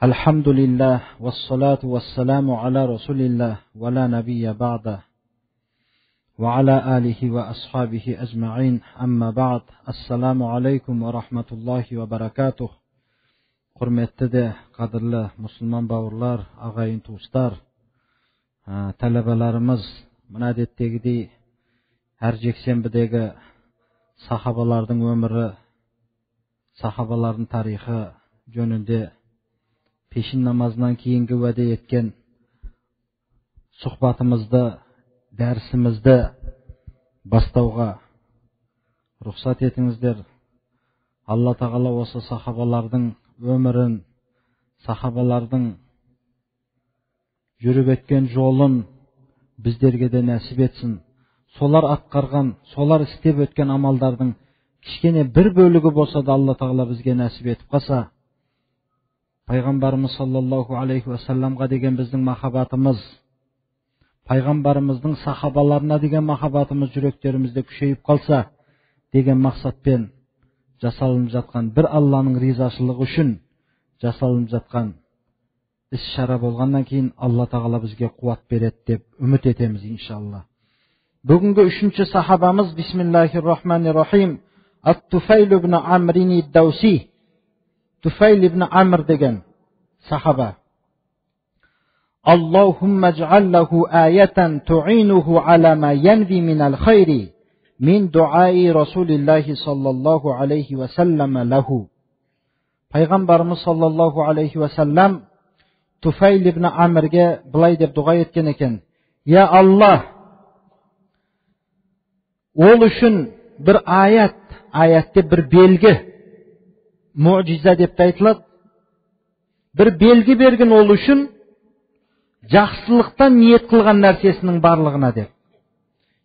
Alhamdulillah, wassalatu wassalamu ala rasulillah, wa la nabiyya ba'da, wa ala alihi wa ashabihi ajma'in, amma ba'd. Assalamu alaikum wa rahmatullahi wa barakatuh. Hurmetli de, qadırlı Müslüman bavurlar, ağayın tuğustar, talabalarımız, münadettegidey, her jeksenbidegi sahabalardın ömürü, sahabaların tarihi jönünde peşin namazından keyingi vade etken suhbatımızda, dersimizde bastauga ruhsat etingizler. Allah Taala осы sahabalardın ömürün, sahabalardın жүріп өткен жолын біздерге де нәсіп етсін. Солар атқарған, солар істеп өткен амалдардың кішкене бір бөлігі болса да Алла Тағала бізге нәсіп етіп қалса, Пайғамбарымыз саллаллаху алейхи ва салламға деген біздің махаббатымыз, Пайғамбарымыздың сахабаларына деген махаббатымыз жүректерімізде күшейіп қалса деген мақсатпен жасалынып жатқан, бір Алланың ризашылығы үшін жасалынып жатқан іс-шара болғаннан кейін Алла Тағала бізге қуат береді деп үміт етеміз иншалла. Бүгінгі үшінші сахабамыз бисмиллахир-рахманир-рахим Ат-Туфайл ибн Амрин ад-Дауси. Туфайл ибн Амр деген сахаба. Аллахумма дж'ал лаху аятан ту'инуху ала ма янви минал хайри min duai Resulillahi sallallahu aleyhi ve sellem lahu. Peygamberimiz sallallahu aleyhi ve sellem Tufayl ibn Amr'ge былай деп дуа еткен екен. Ya Allah, ол үшін бір аятте бір белгі, mucize деп айтылады. Бір белгі берген ол үшін жақсылықтан ниет қылған нәрсесінің барлығына деп.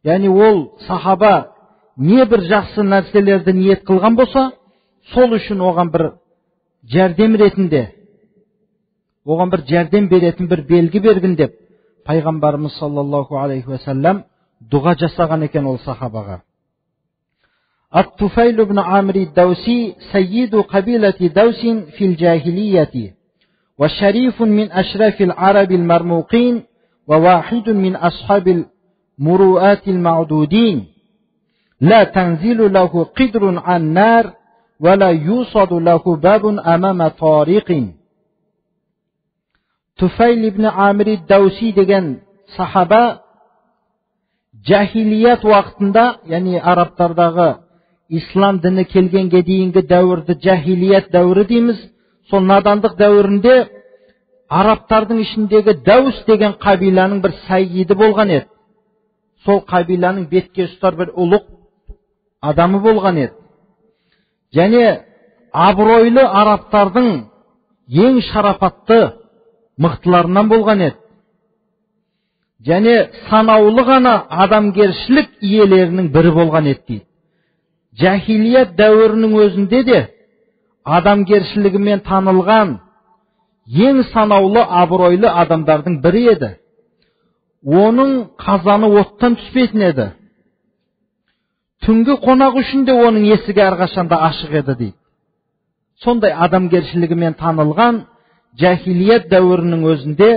Яғни ол сахаба не бір жақсы нәрселерді ниет қылған болса, сол үшін оған бір жәрдем ретінде, оған бір жәрдем беретін бір белгі берген деп Пайғамбарымыз саллаллаху алейхи ва саллям дуға жасаған екен ол сахабаға. Ат-Туфайл ибн Амр ад-Дауси сайyidu qabilati Dausin fil jahiliyyati wa sharifun min ashrafil arabil marmuqin wa wahidun min ashabil muru'atil ma'dudin la tanzilu lahu qidrun an nar wa la yusadu lahu babun amama tariqin. Tufayl ibn Amr ad-Dausi деген сахаба jahiliyat vaqtында, яғни арабтардағы ислам діні келгенге дейінгі дәуірді jahiliyat дәуірі дейміз. Сол надандық дәуірінде арабтардың ішіндегі Даус деген қабиланың бір саййиді болған еді. Сол қабиланың бетке ұстар бір ұлық адамы болған еді. Және абыройлы арабтардың ең шарапатты мықтыларынан болған еді. Және санаулы ғана адамгершілік иелерінің бірі болған еді дейді. Jahiliyat дәуірінің өзінде де адамгершілігімен танылған ең санаулы абыройлы адамдардың бірі еді. Оның қазаны оттан түспейтін еді. Түнгі қонақ үшін де оның есігі әрқашанда ашық еді дейді. Сондай адамгершілігімен танылған jahiliyat дәуірінің өзінде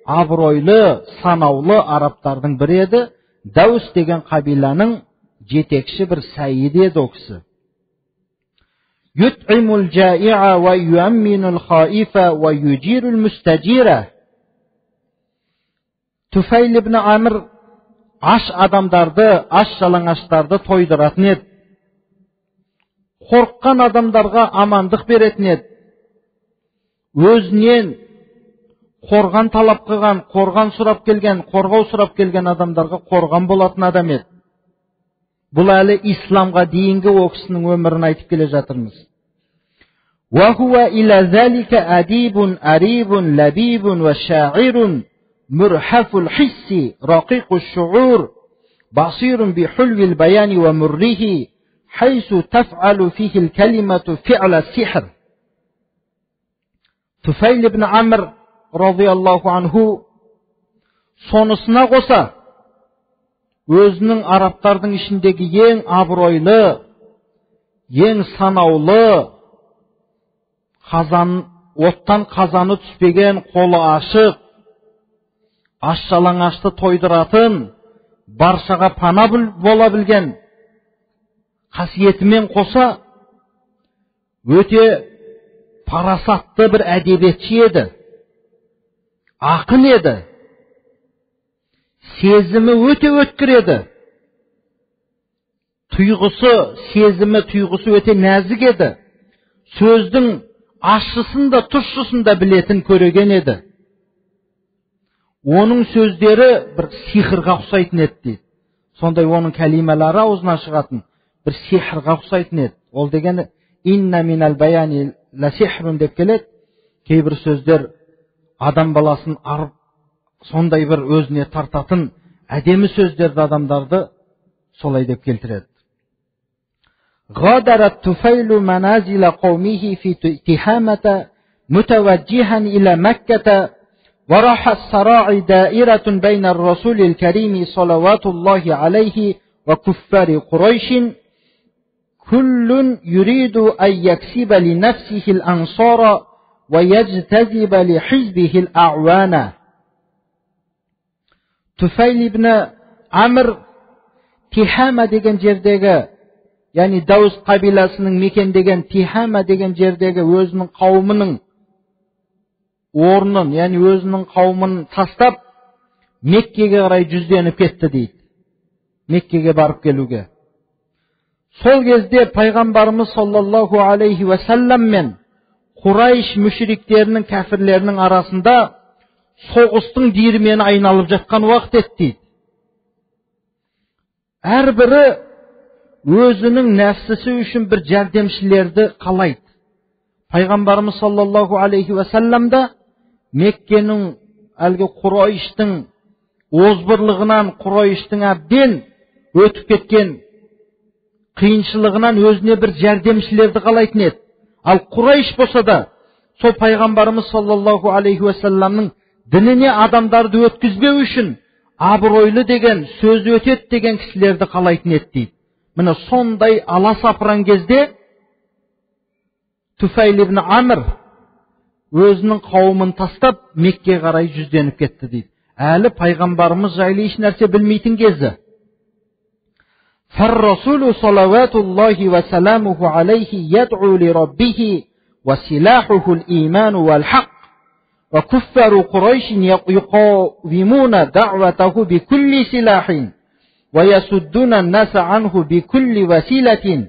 абыройлы, санаулы арабтардың бірі еді. Даус деген қабиланың жетекші бір саййиді еді о кісі. Yut'imul ja'i'a wa yu'amminul khaifa wa yujirul mustajira. Tufayl ibn Amr аш адамдарды, аш жалаңаштарды тойдыратын еді. Қорыққан адамдарға амандық беретін еді. Өзінен қорған талап қылған, қорған сұрап келген, қорғау сұрап келген адамдарға қорған болатын адам еді. Бұл әлі исламға дейінгі о кісінің өмірін айтып келе жатырмыз. Wa huwa ila zalika adibun aribun labibun wa sha'irun murhaful hissi raqiqus shu'ur basirun bi hulwil bayani wa murrihi haythu taf'alu fihi al-kalimatu fi'la sihr. Tufayl ibn Amr radıyallahu anhu сонысына қоса өзінің арабтардың ішіндегі ең абыройлы, ең санаулы оттан қазаны түспеген, қолы ашық, аш-жалаңашты тойдыратын, баршаға пана бола білген қасиетімен қоса өте парасатты бір әдебиетші еді, ақын еді, сезімі өте өткір еді, түйғысы өте нәзік еді, сөздің ащысын да тұщысын да білетін көреген еді. Оның сөздері бір сиқырға ұқсайтын еді дейді. Сондай оның кәлималары аузынан шығатын бір сиқырға ұқсайтын еді. Ол дегені инна минал баяни ла сихрун деп келеді. Кейбір сөздер адам баласын арып, сондай бір өзіне тартатын әдемі сөздерді адамдарды солай деп келтіреді. غادر الطفيل منازل قومه في تهامة متوجها إلى مكة وراح الصراع دائرة بين الرسول الكريم صلوات الله عليه وكفار قريش كل يريد أن يكسب لنفسه الأنصار ويجتذب لحزبه الأعوان. Tufayl ibn Amr Tihama деген жердегі, яғни Дауыс қабиласының мекендеген Тихама деген жердегі өзінің қауымының орнын, яғни өзінің қауымын тастап, Меккеге қарай жүзденіп кетті дейді. Меккеге барып келуге. Сол кезде пайғамбарымыз саллаллаху алейхи ва саллам мен Құрайш мүшриктерінің, кәфірлерінің арасында соғыстың диірмені айналып жатқан уақыт еді дейді. Әрбірі өзінің нәпсісі үшін бір жәрдемшілерді қалайды. Пайғамбарымыз саллаллаху алейхи ва саллам да Меккенің әлгі Құрайштың озбырлығынан, Құрайштың әбден өтіп кеткен қиыншылығынан өзіне бір жәрдемшілерді қалайтын еді. Ал Құрайш болса да сол пайғамбарымыз саллаллаху алейхи ва салламның дініне адамдарды өткізбеу үшін абыройлы деген, сөзі өтеді деген кісілерді қалайтын еді дейді. Міне сондай аласапыран кезде Туфайл ибн Амр өзінің қауымын тастап Мекке қарай жүзденіп кетті дейді. Әлі пайғамбарымыз жайлы еш нәрсе білмейтін кезі. فالرسول صلوات الله وسلامه عليه يدعو لربه وسلاحه الإيمان والحق وكفار قريش يقاومون دعوته بكل سلاح ويسدون الناس عنه بكل وسيلة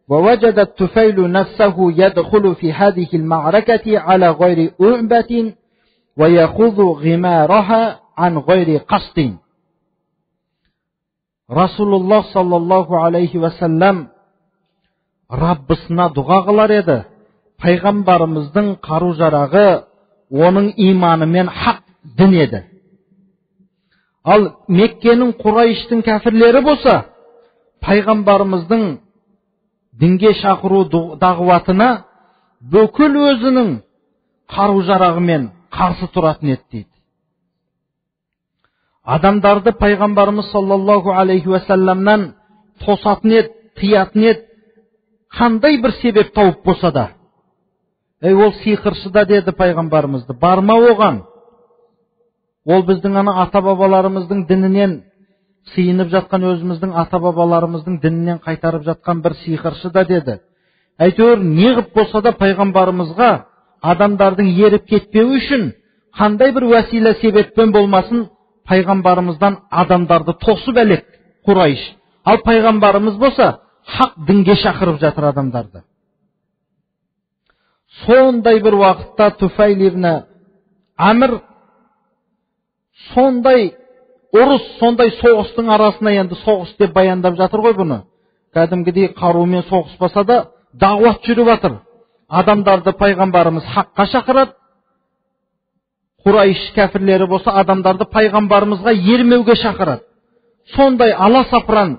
ووجد الطفيل نفسه يدخل في هذه المعركة على غير أعبة ويخوض غمارها عن غير قصد. Расулуллах саллаллаху алейхи ва саллам Раббысына дұға қылар еді. Пайғамбарымыздың қару-жарағы оның иманымен хақ дін еді. Ал Меккенің, Құрайштың кәфірлері болса, пайғамбарымыздың дінге шақыру дағуатына бүкіл өзінің қару-жарағымен қарсы тұратын еді дейді. Адамдарды пайғамбарымыз саллаллаху алейхи ва салламнан тосатын еді, тыятын еді, қандай бір себеп тауып болса да. Ол сиқыршы да деді пайғамбарымызды, барма оған. Ол біздің ата-бабаларымыздың дінінен сиынып жатқан, өзіміздің ата-бабаларымыздың дінінен қайтарып жатқан бір сиқыршы да деді. Әйтеуір неғып болса да пайғамбарымызға адамдардың еріп кетпеу үшін қандай бір уәсила себеппен болмасын пайғамбарымыздан адамдарды тосып әлек Құрайш. Ал пайғамбарымыз болса хақ дінге шақырып жатыр адамдарды. Сондай бір уақытта Туфайл ибн Амр сондай ұрыс, сондай соғыстың арасына, енді соғыс деп баяндап жатыр ғой бұны. Кәдімгідей қарумен соғыспаса да дағуат жүріп жатыр. Адамдарды пайғамбарымыз хаққа шақырады. Құрайш кәфірлері болса адамдарды пайғамбарымызға ермеуге шақырады. Сондай аласапыран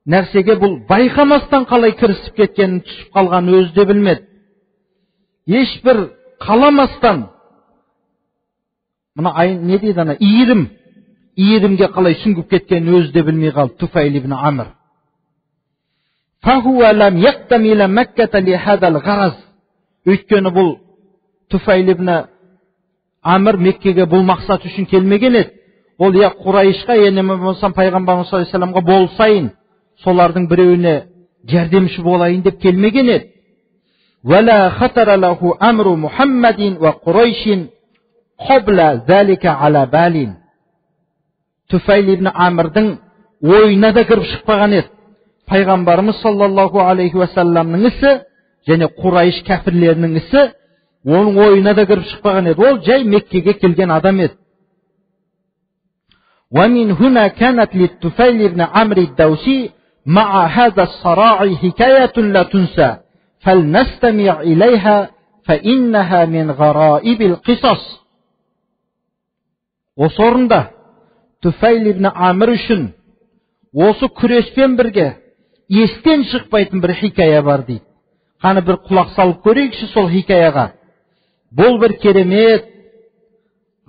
нәрсеге бұл байқамастан қалай кірісіп кеткенін, түсіп қалған өзі де білмеді. Ешбір қаламастан, мына не дейді ана, иірімге қалай сүңгіп кеткенін өзі де білмей қалды Туфайл ибн Амр. Өйткені бұл Туфайл ибн Амр Меккеге бұл мақсат үшін келмеген еді. Ол Құрайышқа, енеме болсам пайғамбарымыз саллаллаху алейхи вассаламға болсайын, солардың біреуіне жәрдемші болайын деп келмеген еді. وَلَا خَطَرَ لَهُ أَمْرُ مُحَمَّدٍ وَقُرَيْشٍ قَبْلَ ذَلِكَ عَلَى بَالٍ. Туфайл ибн Амрдың ойына да кіріп шықпаған еді. Пайғамбарымыз саллаллаху алейхи вассаламның ісі және Құрайш кәфірлерінің ісі оның ойына да кіріп шықпаған еді. Ол жай Меккеге келген адам еді. ومن هنا كانت للطفيل بن عمرو الدوسي مع هذا الصراع حكاية لا تنسى فلنستمع إليها فإنها من غرائب القصص. Осы орында Туфайл ибн Амр үшін осы күреспен бірге естен шықпайтын бір хикая бар дейді. Қаны бір құлақ салып көрейікші сол хикаяға. Бұл бір керемет,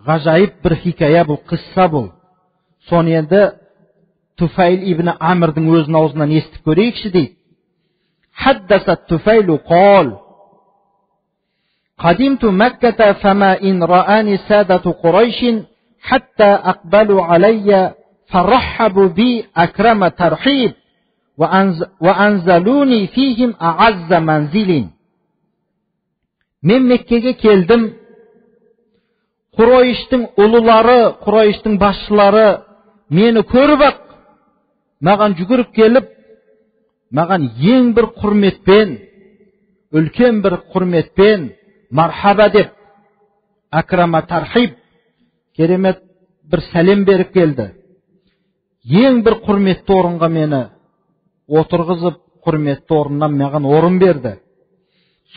ғажайып бір хикая, бұл қисса бұл. Соны енді Туфайл ибн Амрдың өзінің аузынан естіп көрейікші дейді. حدث الطفيل قال قدمت مكة فما إن رآني سادة قريش حتى أقبلوا علي فرحبوا بي أكرم ترحيب وأنزلوني فيهم أعز منزل. Мен Меккеге келдім. Құрайыштың ұлылары, Құрайыштың басшылары мені көріп-ақ, маған жүгіріп келіп, маған ең бір құрметпен, үлкен бір құрметпен мархаба деп, акрама тархиб, керемет бір сәлем беріп келді. Ең бір құрметті орынға мені отырғызып, құрметті орыннан маған орын берді.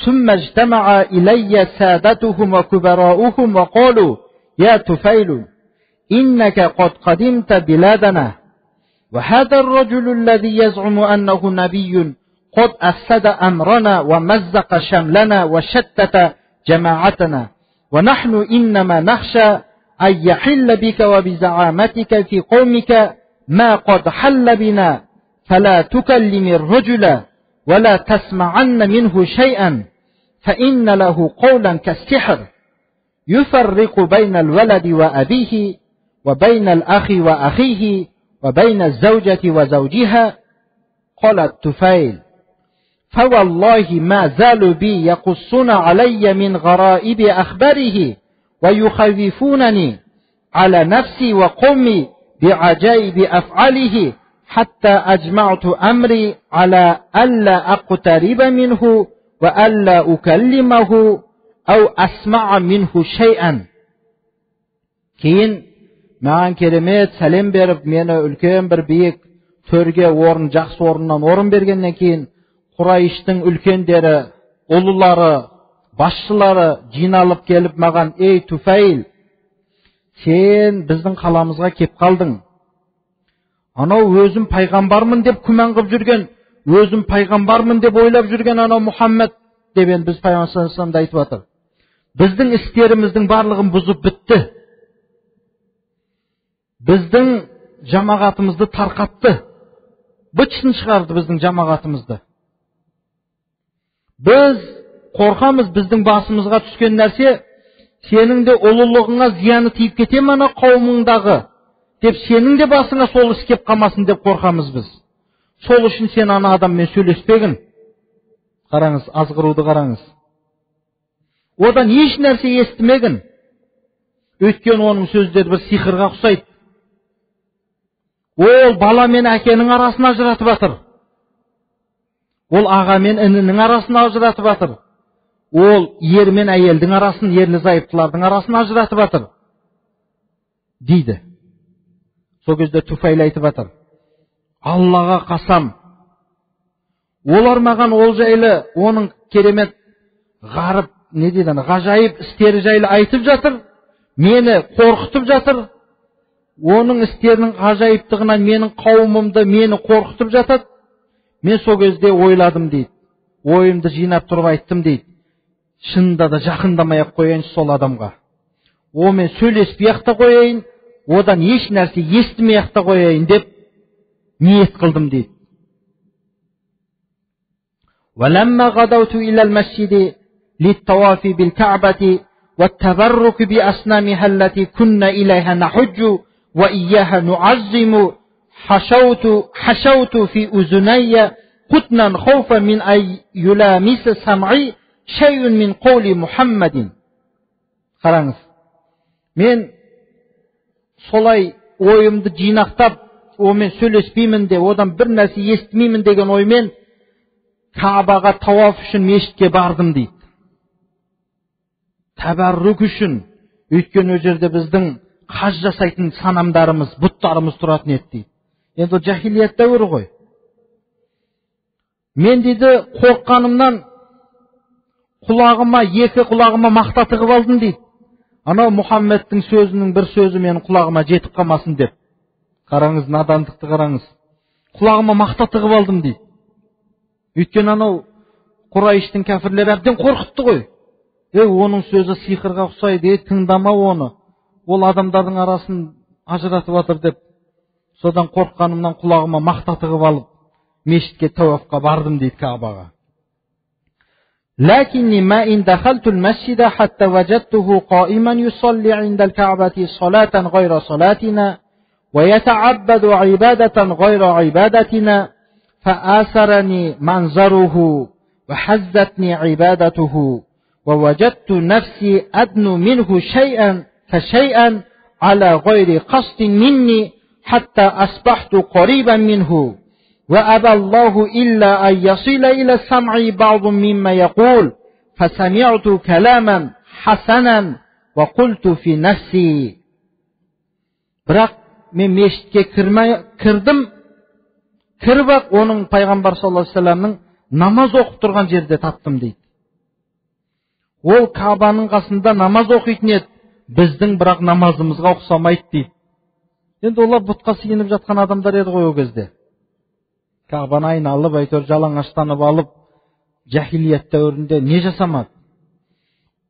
ثم اجتمع إلي سادتهم وكبراؤهم وقالوا يا طفيل إنك قد قدمت بلادنا وهذا الرجل الذي يزعم أنه نبي قد أفسد أمرنا ومزق شملنا وشتت جماعتنا ونحن إنما نخشى أن يحل بك وبزعامتك في قومك ما قد حل بنا فلا تكلم الرجل ولا تسمعن منه شيئا فإن له قولا كالسحر يفرق بين الولد وأبيه وبين الأخ وأخيه وبين الزوجة وزوجها. قال الطفيل فوالله ما زالوا بي يقصون علي من غرائب أخباره ويخوفونني على نفسي وقومي بعجائب أفعاله حتى أجمعت أمري على ألا أقترب منه وألا أكلمه أو أسمع منه شيئا. Кейін маған керемет сәлем беріп, мені үлкен бір биік төрге орын, жақсы орыннан орын бергеннен кейін Құрайыштың үлкендері, ұлылары, басшылары жиналып келіп маған: "Ей Туфайл, сен біздің қаламызға кеп қалдың. Анау өзім пайғамбармын деп күмән қылып жүрген, өзім пайғамбармын деп ойлап жүрген анау Мұхаммед деп енді біз пайғамбар саллаллаху алейхи вассаламды айтып жатыр. Біздің істеріміздің барлығын бұзып бітті. Біздің жамағатымызды тарқатты. Бытшын шығарды біздің жамағатымызды. Біз қорқамыз, біздің басымызға түскен нәрсе сенің де ұлылығыңа зияны тиіп кете ме ана қауымыңдағы деп, сенің де басыңа сол іс кеп қалмасын деп қорқамыз біз. Сол үшін сен ана адаммен сөйлеспегін." Қараңыз, азғыруды қараңыз. Одан еш нәрсе естімегін. Өйткені оның сөздері бір сиқырға ұқсайды. Ол бала мен әкенің арасын ажыратып жатыр. Ол аға мен інінің арасын ажыратып жатыр. Ол ер мен әйелдің арасын, ерлі зайыптылардың арасын ажыратып жатыр дейді. Сол кезде Туфайл айтып жатыр: "Аллаға қасам, олар маған ол жайлы, оның керемет ғарып, не дейді, ғажайып істері жайлы айтып жатыр, мені қорқытып жатыр. Оның істерінің ғажайыптығынан менің қауымымды мені қорқытып жатады. Мен сол кезде ойладым" дейді. "Ойымды жинап тұрып айттым" дейді. "Шынында да жақындамай-ақ қояйын сол адамға. Онымен сөйлеспей-ақ та қояйын, одан еш нәрсе естімей-ақ та қояйын деп ниет қылдым" дейді. وَلَمَّا غَدَوْتُ إِلَى الْمَسْجِدِ للطواف بالكعبة والتبرك بأصنامها التي كنا إليها نحج وإياها نعظم حشوت في أذني قطنا خوفا من أن يلامس سمعي شيء من قول محمد. Қараңыз, мен солай ойымды жинақтап, онымен сөйлеспеймін де, одан бір нәрсе естімеймін деген оймен Каабаға тауаф үшін мешітке бардым дейді. Тәбәррук үшін, өйткені о жерде біздің қаж жасайтын санамдарымыз, бұттарымыз тұратын еді дейді. Енді жахилият дәуірі ғой. Мен дейді қорыққанымнан екі құлағыма мақта тығып алдым дейді. Анау Мұхаммедтің сөзінің бір сөзі менің құлағыма жетіп қалмасын деп. Қараңыз, надандықты қараңыз. Құлағыма мақта тығып алдым дейді. Өйткені анау Құрайыштың кәфірлері әбден қорқытты ғой. Оның сөзі сиқырға ұқсайды, тыңдама оны. Ол адамдардың арасын ажыратып жатыр деп. Содан қорыққанымнан құлағыма мақта тығып алып, мешітке тауафқа бардым дейді Каабаға. لكني ما إن دخلت المسجد حتى وجدته قائما يصلي عند الكعبة صلاة غير صلاتنا ويتعبد عبادة غير عبادتنا فآثرني منظره وحزتني عبادته ووجدت نفسي أدنو منه شيئا فشيئا على غير قصد مني حتى أصبحت قريبا منه وأبى الله إلا أن يصل إلى السمع بعض مما يقول فسمعت كلاما حسنا وقلت في نفسي. Бірақ мен мешітке кірдім, кіріп-ақ оның пайғамбар саллаллаху алейхи вассаламның намаз оқып тұрған жерде таптым дейді. Ол Каабаның қасында намаз оқитын еді, біздің бірақ намазымызға ұқсамайды дейді. Енді олар бұтқа сиынып жатқан адамдар еді ғой о кезде. Каабаны айналып, әйтеуір жалаңаштанып алып, жахилият дәуірінде не жасамады?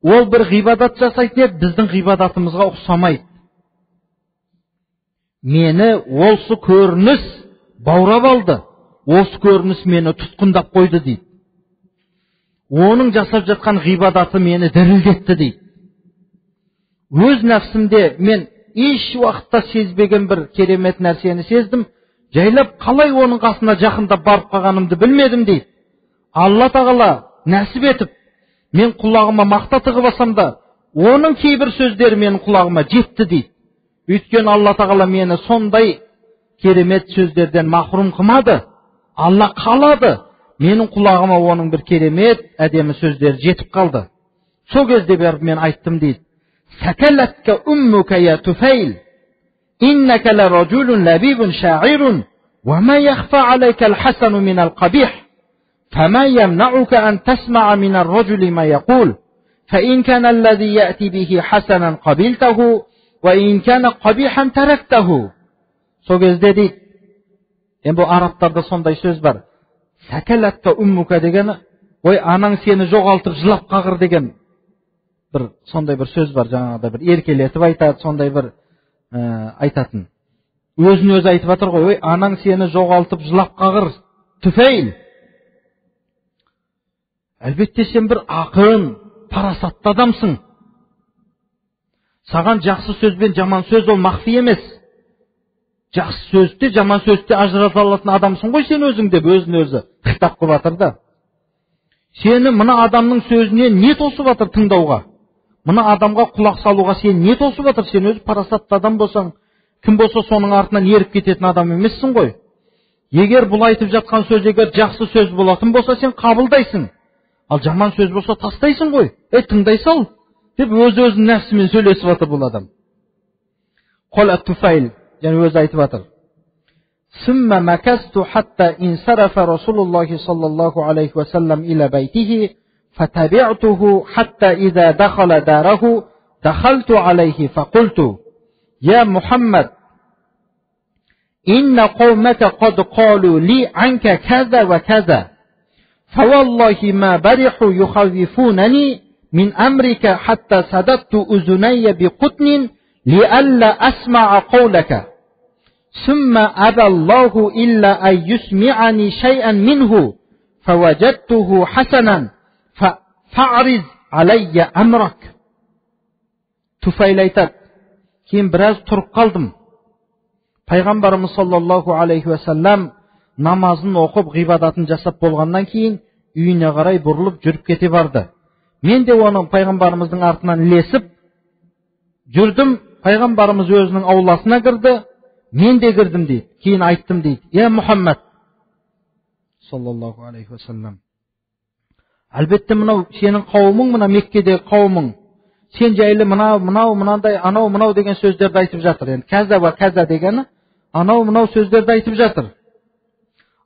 Ол бір ғибадат жасайтын еді, біздің ғибадатымызға ұқсамайды. Мені осы көрініс баурап алды. Осы көрініс мені тұтқындап қойды дейді. Оның жасап жатқан ғибадаты мені дірілдетті дейді. Өз нәпсімде мен еш уақытта сезбеген бір керемет нәрсені сездім. Жайлап қалай оның қасына жақындап барып қалғанымды білмедім дейді. Алла тағала нәсіп етіп, мен құлағыма мақта тығып алсам да, оның кейбір сөздері менің құлағыма жетті дейді. Өйткені Алла тағала мені сондай керемет сөздерден махрум қылмады. Алла қалады, менің құлағыма оның бір керемет әдемі сөздері жетіп қалды. Сол кезде барып мен айттым дейді. Сәкәләтке уммука я Туфайл. إنك لرجل لبيب شاعر وما يخفى عليك الحسن من القبيح فما يمنعك أن تسمع من الرجل ما يقول فإن كان الذي يأتي به حسنا قبلته وإن كان قبيحا تركته. Сол кезде дейді, енді бұл арабтарда сондай сөз бар. Сәкәләтті уммука дегені, ой, анаң сені жоғалтып жылап қағыр деген бір сондай бір сөз бар, жаңағыда бір еркелетіп айтады, сондай бір айтатын. Өзін өзі айтып жатыр ғой, ой, анаң сені жоғалтып жылап қағыр, Туфайл. Әлбетте сен бір ақын, парасатты адамсың. Саған жақсы сөз бен жаман сөз ол махфи емес. Жақсы сөзді, жаман сөзді ажырата алатын адамсың ғой сен өзің деп өзін өзі хитап қылып жатыр да. Сені мына адамның сөзіне не тосып жатыр тыңдауға? Мына адамға құлақ салуға сен не тосып жатыр? Сен өзі парасатты адам болсаң, кім болса соның артынан еріп кететін адам емессің ғой. Егер бұл айтып жатқан сөз егер жақсы сөз болатын болса сен қабылдайсың. Ал жаман сөз болса тастайсың ғой. Тыңдай сал деп өз-өзінің нәпсімен сөйлесіп жатыр бұл адам. Қол Туфайл, yani өзі айтып жатыр. ثم مكثت حتى انصرف رسول الله صلى الله عليه وسلم إلى بيته فتبعته حتى إذا دخل داره دخلت عليه فقلت يا محمد إن قومك قد قالوا لي عنك كذا وكذا فوالله ما برحوا يخوفونني من أمرك حتى سددت أذني بقطن لئلا أسمع قولك ثم أبى الله إلا أن يسمعني شيئا منه فوجدته حسنا فأعرض alayya amrak. Туфайл айтады, кейін біраз тұрып қалдым. Пайғамбарымыз саллаллаху алейхи ва саллям намазын оқып, ғибадатын жасап болғаннан кейін үйіне қарай бұрылып жүріп кете барды. Мен де оның пайғамбарымыздың артынан ілесіп жүрдім. Пайғамбарымыз өзінің ауласына кірді. Мен де кірдім дейді. Кейін айттым дейді: "Е Мұхаммад саллаллаху алейхи ва саллям, әлбетте мынау сенің қауымың, мына Меккедегі қауымың сен жайлы мынандай, анау деген сөздерді айтып жатыр. Енді каза ва каза дегені анау сөздерді айтып жатыр.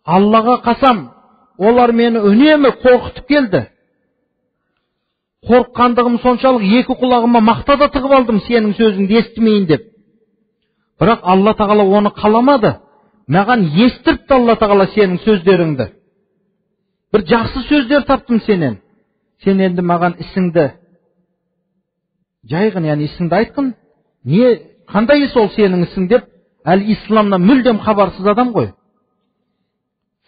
Аллаға қасам, олар мені үнемі қорқытып келді. Қорыққандығым соншалық екі құлағыма мақта да тығып алдым сенің сөзіңді естімейін деп. Бірақ Алла тағала оны қаламады. Маған естіртті Алла тағала сенің сөздеріңді. Бір жақсы сөздер таптым сенен. Сен енді маған ісіңді жайғын, яғни ісіңді айтқын. Қандай іс ол сенің ісің деп, әлі исламнан мүлдем хабарсыз адам ғой.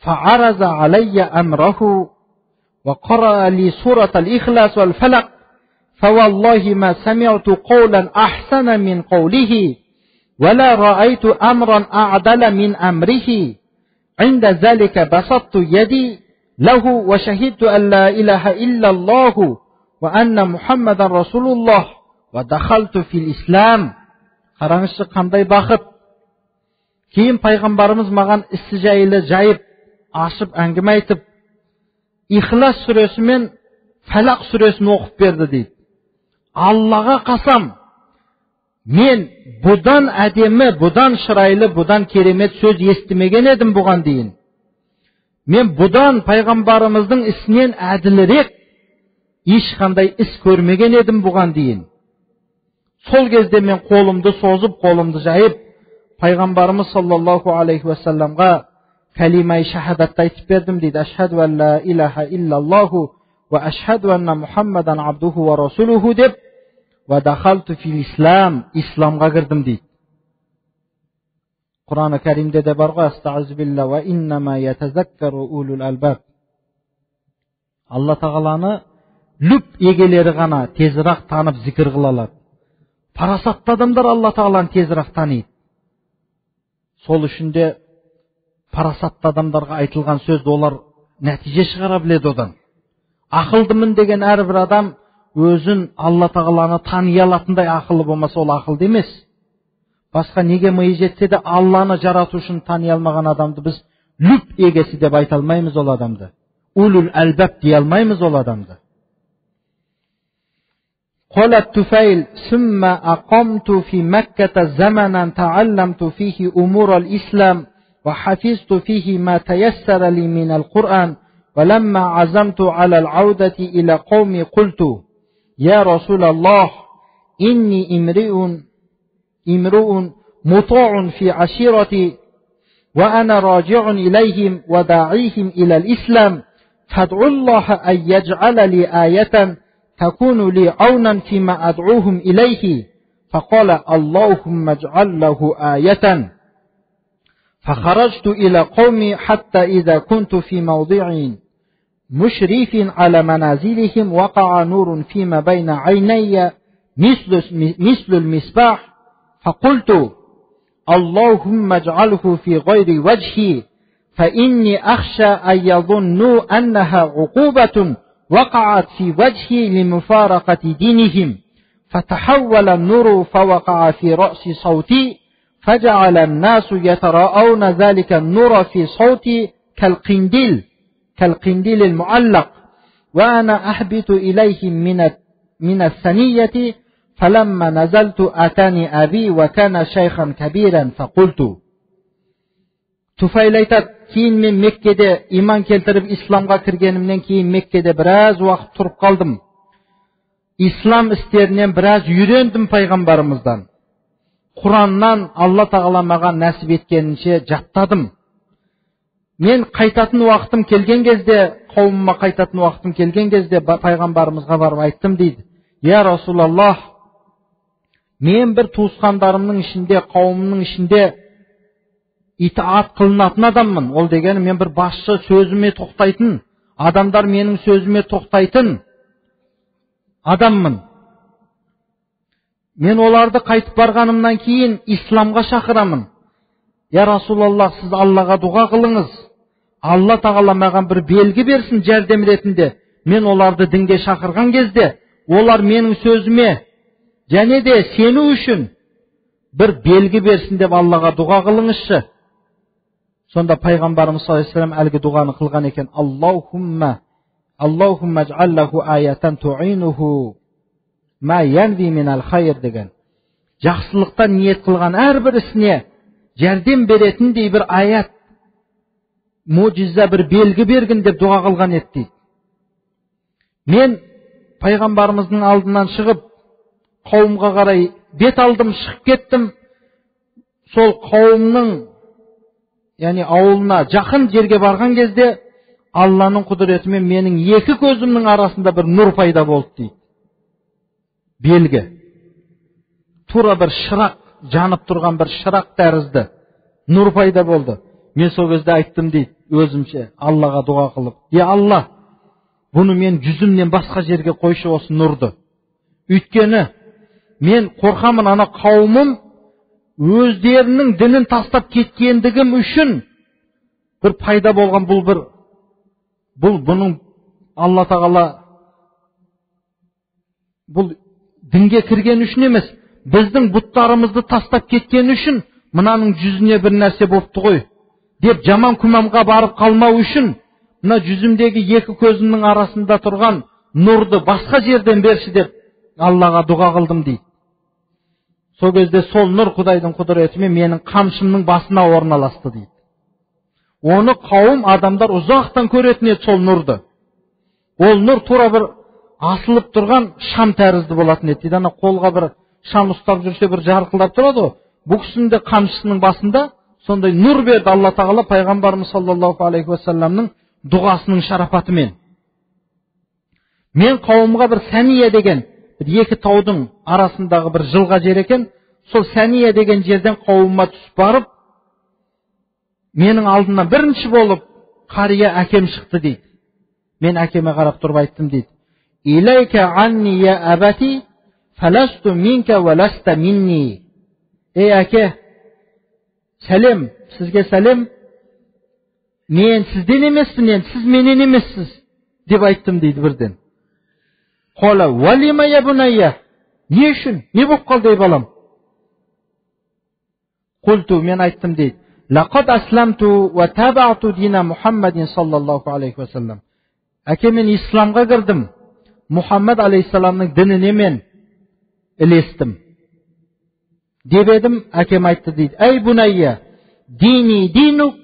فعرض علي أمره وقرأ لي سورة الإخلاص والفلق فوالله ما سمعت قولا أحسن من قوله ولا رأيت أمرا أعدل من أمره عند ذلك بسطت يدي له وشهدت أن لا إله إلا الله وأن محمد رسول الله ودخلت في الإسلام. Қараңызшы, қандай бақыт. Кейін пайғамбарымыз маған ісі жайлы жайып ашып әңгіме айтып, Ихлас сүресі мен Фалақ сүресін оқып берді дейді. Аллаға қасам, мен бұдан әдемі, бұдан шырайлы, бұдан керемет сөз естімеген едім бұған дейін. Мен бұдан пайғамбарымыздың ісінен әділірек ешқандай іс көрмеген едім бұған дейін. Сол кезде мен қолымды созып, қолымды жайып, пайғамбарымыз саллаллаху алейхи ва салламға кәлима-и шахадатты айтып бердім дейді. Ашхаду ан ла илаха иллаллаху ва ашхаду анна Мұхаммадан абдуху ва расулуху деп, ва дахалту фил ислам, исламға кірдім дейді. Құран-ы Кәримде де бар ғой: астағизу билла ва иннама ятазаккару улул албаб. Алла тағаланы люб егелері ғана тезірек танып зікір қыла алады. Парасатты адамдар Алла тағаланы тезірек таниды. Сол үшін де парасатты адамдарға айтылған сөзді олар нәтиже шығара біледі одан. Ақылдымын деген әрбір адам өзін Алла тағаланы тани алатындай ақылы болмаса, ол ақылды емес. Басқа неге миы жетсе де Алланы жаратушыны тани алмаған адамды біз люб егесі деп айта алмаймыз ол адамды. Улул әлбаб дей алмаймыз ол адамды. قال الطفيل ثم أقمت في مكة زمنا تعلمت فيه أمور الإسلام وحفظت فيه ما تيسر لي من القرآن ولما عزمت على العودة إلى قومي قلت يا رسول الله إني امرؤ مطاع في عشيرتي وأنا راجع إليهم وداعيهم إلى الإسلام فادعوا الله أن يجعل لي آية تكون لي عونا فيما أدعوهم إليه فقال اللهم اجعل له آية فخرجت إلى قومي حتى إذا كنت في موضع مشرف على منازلهم وقع نور فيما بين عيني مثل المصباح فقلت اللهم اجعله في غير وجهي فإني أخشى أن يظنوا أنها عقوبة وقعت في وجهي لمفارقة دينهم فتحول النور فوقع في رأس صوتي فجعل الناس يتراءون ذلك النور في صوتي كالقنديل المعلق وأنا أحبط إليهم من الثنية فلما نزلت أتاني أبي وكان شيخا كبيرا فقلت Туфайл айтады, кейін мен Меккеде иман келтіріп исламға кіргенімнен кейін Меккеде біраз уақыт тұрып қалдым. Ислам істерінен біраз үйрендім пайғамбарымыздан. Құраннан Алла тағала маған нәсіп еткенінше жаттадым. Мен қайтатын уақытым келген кезде, қауымыма қайтатын уақытым келген кезде пайғамбарымызға барып айттым дейді. Я Расулаллах, мен бір туысқандарымның ішінде, қауымның ішінде итаат қылынатын адаммын. Ол дегені мен бір басшы, сөзіме тоқтайтын, адамдар менің сөзіме тоқтайтын, адаммын. Мен оларды қайтып барғанымнан кейін исламға шақырамын. Я Расулаллах, сіз Аллаға дұға қылыңыз. Алла тағала маған бір белгі берсін жәрдем ретінде. Мен оларды дінге шақырған кезде, олар менің сөзіме және де сену үшін бір белгі берсін деп Аллаға дұға қылыңызшы. Сонда пайғамбарымыз саллаллаху алейхи ва саллям әлгі дұғаны қылған екен. Аллахумма джаллаху аятан туинуху ма янви минал хайр деген. Жақсылықтан ниет қылған әрбір ісіне жәрдем беретіндей бір аят, муъжиза, бір белгі бергін деп дұға қылған еді дейді. Мен пайғамбарымыздың алдынан шығып, қауымға қарай бет алдым, шығып кеттім. Сол қауымның, яғни ауылына жақын жерге барған кезде, Алланың құдіретімен менің екі көзімнің арасында бір нұр пайда болды дейді. Белгі. Тура бір шырақ, жанып тұрған бір шырақ тәрізді нұр пайда болды. Мен сол кезде айттым дейді, өзімше Аллаға дұға қылып: "Е Алла, бұны мен жүзімнен басқа жерге қойшы осы нұрды. Өйткені мен қорқамын, ана қауымым өздерінің дінін тастап кеткендігім үшін бір пайда болған бұның Алла тағала бұл дінге кірген үшін емес, біздің бұттарымызды тастап кеткен үшін мынаның жүзіне бір нәрсе болыпты ғой деп жаман күмәнға барып қалмау үшін мына жүзімдегі екі көзімнің арасында тұрған нұрды басқа жерден берші деп Аллаға дұға қылдым дейді. Сол кезде сол нұр Құдайдың құдіретімен менің қамшымның басына орналасты дейді. Оны қауым адамдар ұзақтан көретін еді сол нұрды. Ол нұр тура бір асылып тұрған шам тәрізді болатын еді дейді. Ана қолға бір шам ұстап жүрсе бір жарқылдап тұрады ғой. Бұл кісінің де қамшысының басында сондай нұр берді Алла тағала пайғамбарымыз саллаллаху алейхи ва салламның дұғасының шарапатымен. Мен қауымға бір Сәния деген, екі таудың арасындағы бір жылға жер екен, сол Сәния деген жерден қауымыма түсіп барып, менің алдымнан бірінші болып қария әкем шықты дейді. Мен әкеме қарап тұрып айттым дейді: "Илайка анни я абати, фаласту минка ва ласта минни." Ей әке, сәлем, сізге сәлем. Мен сізден емеспін, сіз менен емессіз деп айттым дейді бірден. Қола валима я бунайя. Не үшін? Не болып қалды ей балам? Құлту, мен айттым дейді: "Лақад асламту ва табаату дина Мухаммадин саллаллаху алейхи ва саллам." Әке, мен исламға кірдім. Мұхаммад алейхиссаламның дініне мен ілестім. Деп едім, әкем айтты дейді: "Ей бунайя, дини динук."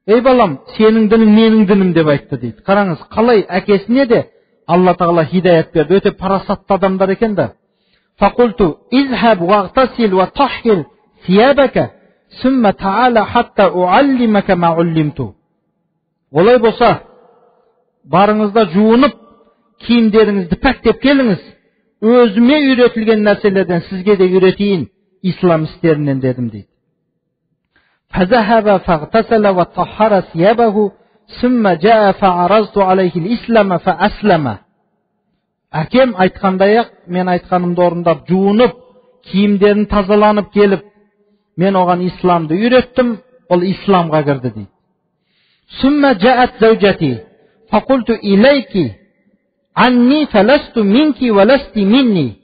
Ей балам, сенің дінің менің дінім деп айтты дейді. Қараңыз, қалай әкесіне де Алла тағала хидаят берді. Өте парасатты адамдар екен да. Фақулту изхаб вағтасил ва тахкил сиябака сүмма таала хатта уаллимака ма уллимту. Олай болса, барыңызда жуынып, киімдеріңізді пәктеп келіңіз. Өзіме үйретілген нәрселерден сізге де үйретейін ислам істерінен дедім дейді. فذهب فاغتسل وطهر ثيابه ثم جاء فعرضت عليه الإسلام فأسلم. Әкем айтқандай-ақ, мен айтқанымды орындап, жуынып, киімдерін тазаланып келіп, мен оған исламды үйреттім, ол исламға кірді дейді. ثم جاءت زوجتي فقلت إليك عني فلست منك ولست مني.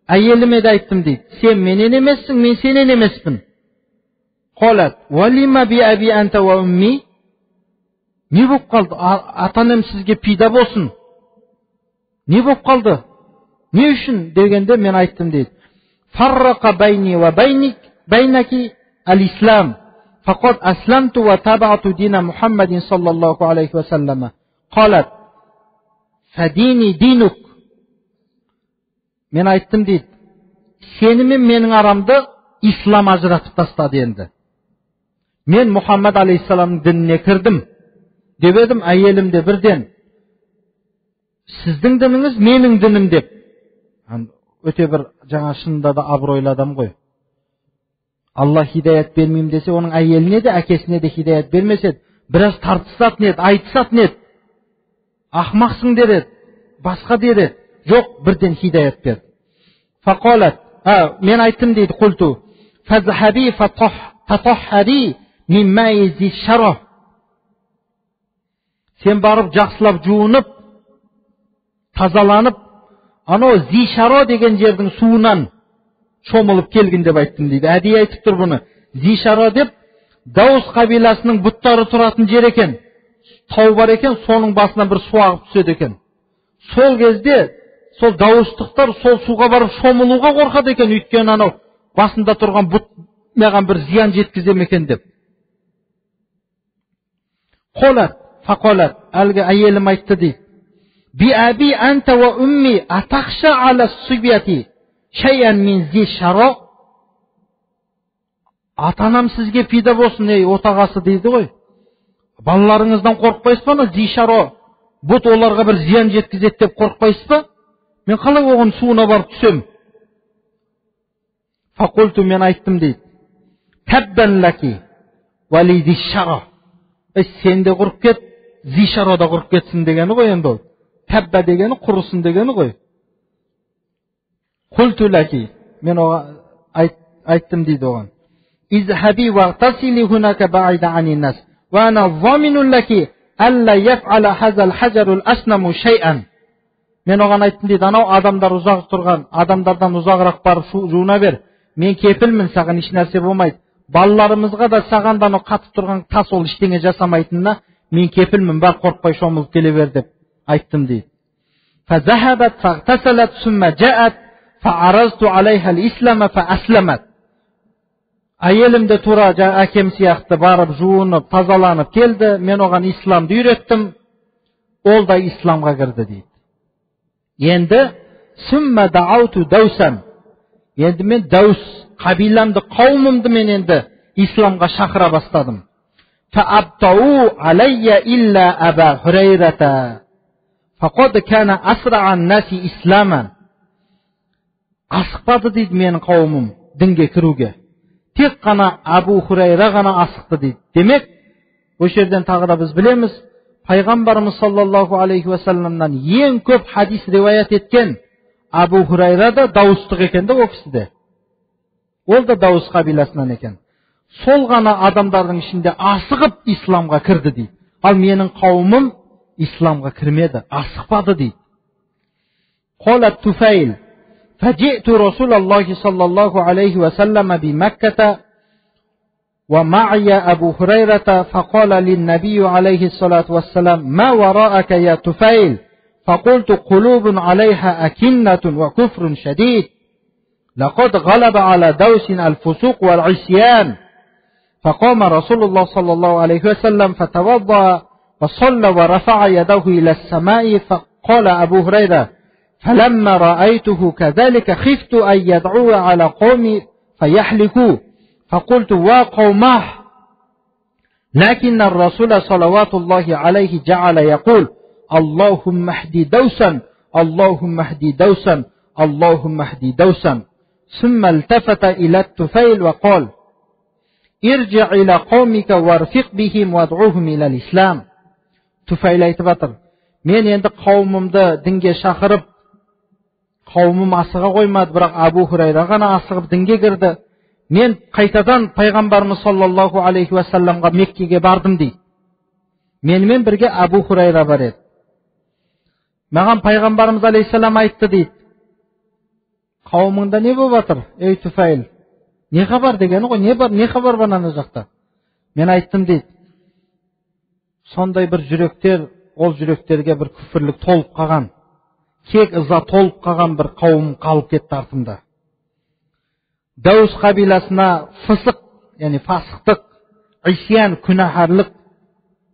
Әйеліме де айттым дейді: "Сен менен емессің, мен сенен емеспін." Қолат, «Валима би аби анта ва умми». Не болып қалды? Ата-анам сізге пида болсын. Не болып қалды? Не үшін дегенде мен айттым дейді: «Фаррақа байни ва байнаки ал-ислам. Фақад асламту ва табаату дина Мухаммадин саллаллаху алейхи ва саллама. Қолат, фадини динук». Мен айттым дейді: "Сені мен менің арамды ислам ажыратып тастады енді. Мен Мұхаммад алейхиссаламның дініне кірдім." Деп едім, әйелім де бірден: "Сіздің дініңіз менің дінім" деп. Өте бір жаңа шынында да абыройлы адам ғой. Алла хидаят бермеймін десе, оның әйеліне де, әкесіне де хидаят бермесе, біраз тартысатын еді, айтысатын еді. Ақмақсың дер еді, басқа дер еді. Жоқ, бірден хидаят берді. Фақалат, мен айттым дейді, құлту, фазхаби фатахари миммай зишара. Сен барып жақсылап жуынып, тазаланып, анау зишара деген жердің суынан шомылып келгін деп айттым дейді. Әдейі айтып тұр бұны. Зишара деп Даус қабиласының бұттары тұратын жер екен. Тау бар екен, соның басынан бір су ағып түседі екен. Сол кезде сол дауыстықтар сол суға барып шомылуға қорқады екен, өйткені анау басында тұрған бұт маған бір зиян жеткізе ме екен деп. Қолат, фақолат, әлгі әйелім айтты дейді. Би әби әнта ва умми атақша ала субияти шайан мин зи шаро. Атанам сізге пида болсын, отағасы дейді ғой. Балаларыңыздан қорықпайсыз ба, зи шаро, бұт оларға бір зиян жеткізеді деп қорықпайсыз ба? Мен қалай оған суына барып түсем? Фақулту, мен айттым дейді. Таббан лаки вали зи шаро. Сен де құрып кет, зи шаро да құрып кетсін дегені ғой енді ол. Табба дегені құрысын дегені ғой. Құлту лаки, мен айттым дейді оған. Изхаби вағтасили хунака баида анин нас. Ва ана заминун лаки алла яф'ала хазал хажарул аснаму шай'ан. Мен оған айттым дейді, анау адамдар ұзақ тұрған, адамдардан ұзағырақ барып жуына бер. Мен кепілмін, саған еш нәрсе болмайды. Балаларымызға да сағандан қатып тұрған тас ол ештеңе жасамайтынына мен кепілмін, бар қорықпай шомылып келе бер деп айттым дейді. Фазахабат фағтасалат сумма жаат фааразту алайха ислама фааслямат. Әйелім де тура әкем сияқты барып жуынып, тазаланып келді. Мен оған исламды үйреттім. Ол да исламға кірді дейді. Енді сумма дауту даусан. Енді мен Даус қабиламды, қауымымды мен енді исламға шақыра бастадым. Фаабтау алайя илля аба Хурайрата. Фақад кана асрa'ан наси исламан. Асықпады дейді менің қауымым дінге кіруге. Тек қана Абу Хурайра ғана асықты дейді. Демек, осы жерден тағы да біз білеміз, пайғамбарымыз саллаллаху алейхи уассаламнан ең көп хадис риwayat еткен Абу Хурайра да дауыстық екен де, ол кісіде. Ол да Даус қабиласынан екен. Сол ғана адамдардың ішінде асығып исламға кірді дейді. Ал менің қауымым исламға кірмеді, асықпады дейді. Қолат Туфайл فجئت رسول الله صلى الله عليه وسلم بمكة ومعي أبو هريرة فقال للنبي عليه الصلاة والسلام ما وراءك يا طفيل فقلت قلوب عليها أكنة وكفر شديد لقد غلب على دوس الفسوق والعصيان فقام رسول الله صلى الله عليه وسلم فتوضأ وصلى ورفع يده إلى السماء فقال أبو هريرة فلما رأيته كذلك خفت أن يدعو على قومي فيحلكوا فقلت وقوماه لكن الرسول صلوات الله عليه جعل يقول اللهم اهدي دوسا اللهم اهدي دوسا اللهم اهدي دوسا ثم التفت إلى الطفيل وقال ارجع إلى قومك وارفق بهم وادعوهم إلى الإسلام. Туфайл айтып жатыр, мен енді қауымымды дінге шақырып, қауымым асыға қоймады, бірақ Абу Хурайра ғана асығып дінге кірді. Мен қайтадан пайғамбарымыз саллаллаху алейхи уассаламға Меккеге бардым дейді. Менімен бірге Абу Хурайра бар еді. Маған пайғамбарымыз алейхиссалам айтты дейді, қауымыңда не болып жатыр, ей Туфайл? Не хабар дегені ғой, не хабар бар ана жақта? Мен айттым дейді, сондай бір жүректер, ол жүректерге бір күфірлік толып қалған, кек ыза толып қалған бір қауым қалып кетті артымда. Даус қабиласына фысық, яғни фасықтық, исиян, күнәһарлық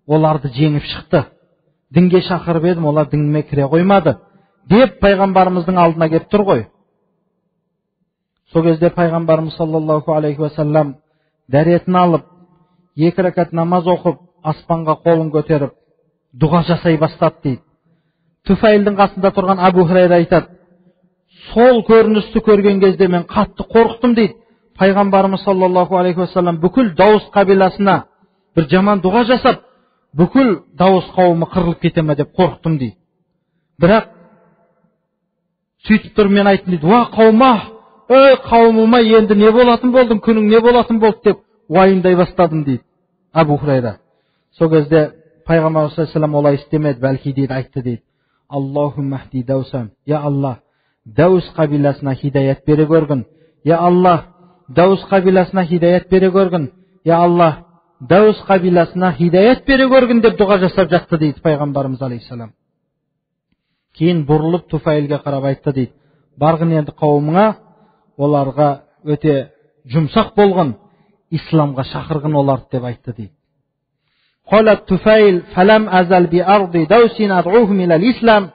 оларды жеңіп шықты. Дінге шақырып едім, олар дінге кіре қоймады деп пайғамбарымыздың алдына келіп тұр ғой. Сол кезде пайғамбарымыз саллаллаху алейхи уассалам дәретін алып, 2 рәкат намаз оқып, аспанға қолын көтеріп, дұға жасай бастады дейді. Туфайлдың қасында тұрған Абу Хурайра айтады, сол көріністі көрген кезде мен қатты қорықтым дейді. Пайғамбарымыз саллаллаху алейхи уассалам бүкіл Даус қабиласына бір жаман дұға жасап, бүкіл Даус қауымы қырылып кете ме деп қорықтым дейді. Бірақ Сөйтіп тұр, мен айттым дейді, уа қаума, қауымыма енді не болатын болдым, күнің не болатын болды деп уайымдай бастадым дейді Абу Хурайра. Сол кезде пайғамбар саллаллаху алейхи ва саллям олай істемеді, бәлки дейді айтты дейді, Аллахумма хди Даусан, я Аллах, Даус қабиласына хидаят бере көргін. Я Аллах, Даус қабиласына хидаят бере көргін. Я Аллах, Даус қабиласына хидаят бере көргін деп дұға жасап жатты дейді пайғамбарымыз алейхиссалам. Кейін бұрылып Туфайлге қарап айтты дейді, барғын енді қауымыңа, оларға өте жұмсақ болғын, исламға шақырғын оларды деп айтты дейді. قال الطفيل فلم أزل بأرض دوس أدعوهم إلى الإسلام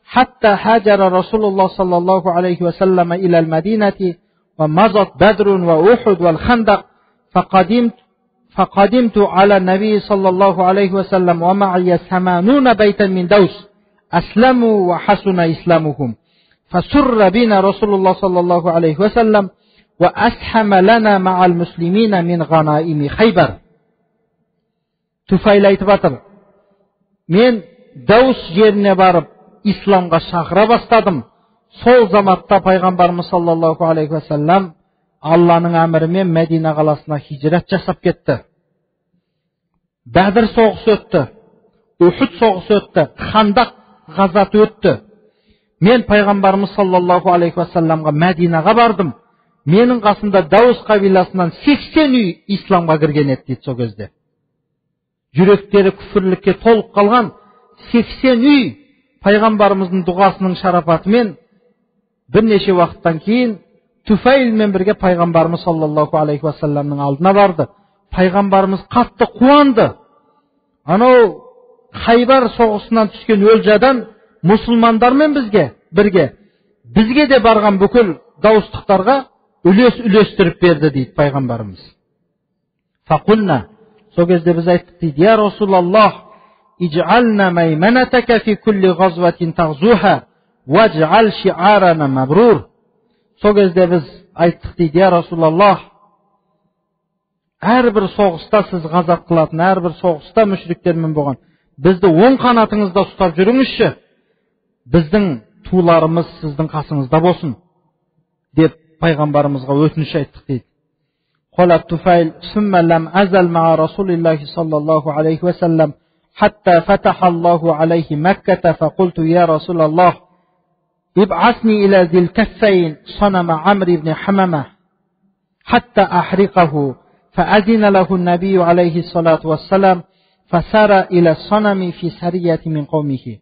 حتى هاجر رسول الله صلى الله عليه وسلم إلى المدينة ومضت بدر وأحد والخندق فقدمت على النبي صلى الله عليه وسلم ومعي 80 بيتا من دوس أسلموا وحسن إسلامهم فسر بنا رسول الله صلى الله عليه وسلم وأسحم لنا مع المسلمين من غنائم خيبر. Туфайл айтып жатыр, мен Даус жеріне барып исламға шақыра бастадым. Сол заматта пайғамбарымыз саллаллаху алейхи ва саллям Алланың әмірімен Мәдина қаласына хижрат жасап кетті. Бәдір соғысы өтті, Ухуд соғысы өтті, Хандақ ғазаты өтті. Мен пайғамбарымыз саллаллаху алейхи ва саллямға Мәдинаға бардым. Менің қасымда Даус қабиласынан 80 үй исламға кірген еді дейді сол кезде. Жүректері күфірлікке толып қалған 80 үй пайғамбарымыздың дұғасының шарапатымен бірнеше уақыттан кейін Туфайлмен бірге пайғамбарымыз саллаллаху алейхи ва салламның алдына барды. Пайғамбарымыз қатты қуанды. Анау Хайбар соғысынан түскен өлжадан мұсылмандармен бізге де барған бүкіл дауыстықтарға үлестіріп берді дейді пайғамбарымыз. Фақулна, сол кезде біз айттық дейді, я Расулаллах, иджална майманатака фи кулли ғазватин тағзуха, ваджал шиарана мабрур. Сол кезде біз айттық дейді, я Расулаллах, әрбір соғыста сіз ғазат қылатын, әрбір соғыста мүшриктермен болған, бізді оң қанатыңызда ұстап жүріңізші, біздің туларымыз сіздің қасыңызда болсын деп пайғамбарымызға өтініш айттық дейді. قال الطفيل ثم لم أزل مع رسول الله صلى الله عليه وسلم حتى فتح الله عليه مكة فقلت يا رسول الله ابعثني إلى ذي الكفين صنم عمرو بن حمامة حتى أحرقه فأذن له النبي عليه الصلاة والسلام فسار إلى الصنم في سرية من قومه.